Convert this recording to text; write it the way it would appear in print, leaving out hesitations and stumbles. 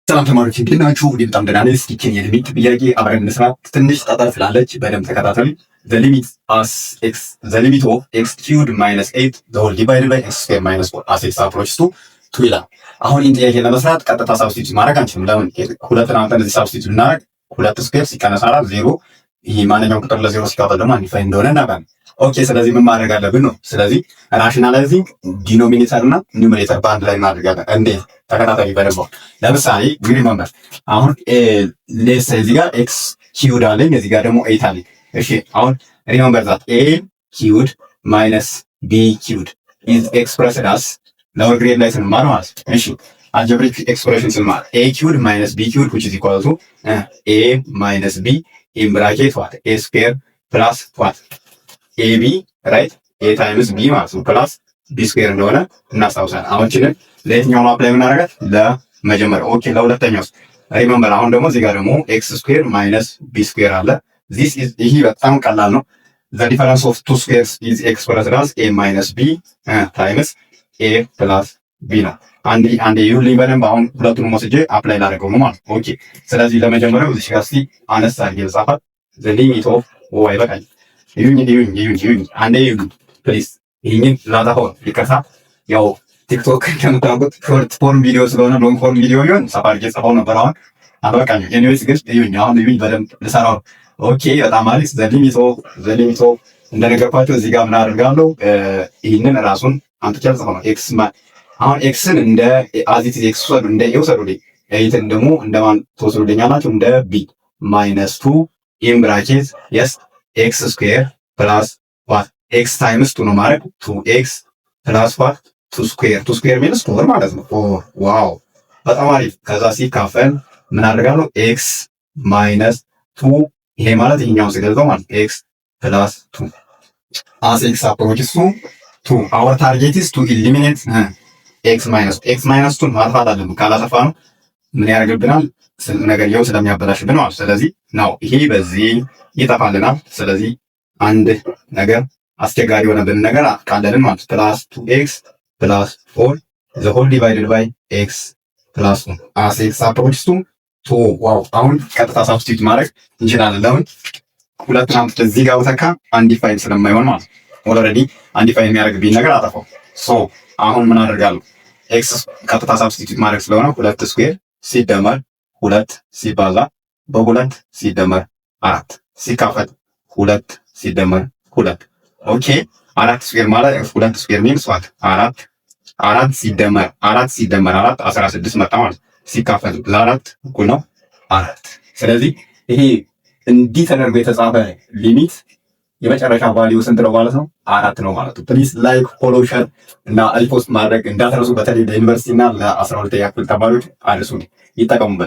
ሰላም ተማሪዎች እንዴት ናችሁ? እኔ በጣም ደህና ነኝ። እስኪ ይህችን የሊሚት ጥያቄ አብረን እንስራ። ትንሽ ጠጠር ስላለች በደንብ ተከታተሉ። the limit of x cubed minus 8 the whole divided by x squared minus 4 as x approaches to 2 ይላል። አሁን ይህን ጥያቄ ለመስራት ቀጥታ ሳብስቲቱት ማድረግ አንችልም። ለምን? ሁለትን አምጥተን እዚህ ሳብስቲቱት ብናደርግ 2 ስኩዌር ሲቀነስ 4 0። ይህ ማንኛውም ቁጥር ለዜሮ ሲካፈል ደግሞ አንዲፋይ እንደሆነ እናውቃለን። ኦኬ፣ ስለዚህ ምን ማድረግ አለብን ነው። ስለዚህ ራሽናላይዚንግ ዲኖሚኔተር እና ኒውመሬተር በአንድ ላይ እናደርጋለን። እንዴት? ተከታታይ በደንብ። ለምሳሌ ሪመምበር አሁን ሌስ እዚህ ጋር ኤክስ ኪዩድ አለኝ፣ እዚህ ጋር ደግሞ ኤት አለኝ። እሺ አሁን ሪመምበር ዛት ኤ ኪዩድ ማይነስ ቢ ኪዩድ ኢዝ ኤክስፕረስድ አስ ሎወር ግሬድ ላይ ስንማር ማለት ነው። እሺ አልጀብሪክ ኤክስፕሬሽን ስንማር ኤ ኪዩድ ማይነስ ቢ ኪዩድ which is equal to ኤ ማይነስ ቢ in bracket what a square plus what ab right a times b ማለት ነው ፕላስ b ስኩዌር እንደሆነ እናስታውሳለን። አሁን እቺን ለየትኛው ነው አፕላይ የምናደርጋት? ለመጀመሪያው። ኦኬ ለሁለተኛው ሪመምበር አሁን ደግሞ እዚህ ጋር ደግሞ x ስኩዌር ማይነስ b ስኩዌር አለ። this is ይሄ በጣም ቀላል ነው። the difference of two squares is expressed as a minus b times a plus b ነው። አንዴ ይሁንልኝ በደንብ። አሁን ሁለቱንም ወስጄ አፕላይ ላደርገው ነው ማለት ነው። ኦኬ ስለዚህ ለመጀመሪያው እዚህ ጋር እስቲ አነስ አድርጌ ልጻፋት። the limit of ይበቃኝ። ይሁን አንዴ ይሁን ፕሊዝ። ይሄን ላታሆን ይከሳ ያው ቲክቶክ እንደምታውቁት ሾርት ፎርም ቪዲዮ ስለሆነ ሎንግ ፎርም ቪዲዮ ይሁን ሰፋ አድርጌ ጽፈው ነበር። አሁን አበቃኝ። ኤኒዌይስ ግን አሁን በደንብ ልሰራው። ኦኬ በጣም አሪፍ። the limit of እንደነገርኳችሁ እዚህ ጋር ምን አደርጋለሁ? ይሄንን ራሱን አንተ ጨርሰው ነው ኤክስ አሁን ኤክስን እንደ አዚት ኤክስ ወሰዱ እንደ ኤ ወሰዱልኝ። ኤይትን ደግሞ እንደማን ትወስዱልኛላችሁ? እንደ ቢ ማይነስ 2 ኢን ብራኬት የስ ኤክስ ስኩዌር ፕላስ ዋት ኤክስ ታይምስ 2 ነው ማለት 2x ፕላስ ዋት 2 ስኩዌር 2 ስኩዌር ሚንስ 4 ማለት ነው። ዋው በጣም አሪፍ። ከዛ ሲካፈል ምን አደርጋለሁ? ኤክስ ማይነስ 2 ይሄ ማለት ይሄኛው ሲገልጸው ማለት ኤክስ ፕላስ 2 as x approaches to 2 our target is to eliminate ኤክስ ማይነስ 2 ማጥፋት አለብን። ካላጠፋ ነው ምን ያደርግብናል? ነገርየው ስለሚያበላሽብን ማለት። ስለዚህ ነው ይሄ በዚህ ይጠፋልናል። ስለዚህ አንድ ነገር አስቸጋሪ የሆነብን ነገር አቃለልን ማለት ፕላስ 2x ፕላስ 4 the whole divided by x ፕላስ 1 as x approaches to 2 ዋው። አሁን ቀጥታ ሳብስቲቱት ማድረግ እንችላለን። ለምን? ሁለቱን አምጥተን እዚህ ጋር ወተካ አንዲፋይን ስለማይሆን ማለት ኦልሬዲ አንዲፋይን የሚያደርግብኝ ነገር አጠፋው። ሶ አሁን ምን አደርጋለሁ? ኤክስ ቀጥታ ሳብስቲቱት ማድረግ ስለሆነ 2 ስኩዌር ሲደመር 2 ሲባዛ በ2 ሲደመር 4 ሲካፈል 2 ሲደመር 2 ኦኬ 4 ስኩዌር ማለት 2 ስኩዌር ሚንስ ዋት 4 ሲደመር 4 16 መጣ ማለት ሲካፈል ለ4 እኩል ነው 4። ስለዚህ ይሄ እንዲህ ተደርጎ የተጻፈ ሊሚት የመጨረሻ ቫልዩ ስንት ነው ማለት ነው? 4 ነው ማለት ነው። ፕሊዝ ላይክ ፎሎ ሼር እና ሪፖስት ማድረግ እንዳትረሱ። በተለይ ለዩኒቨርሲቲ እና ለ12ኛ ክፍል ተማሪዎች አድርሱልኝ፣ ይጠቀሙበት።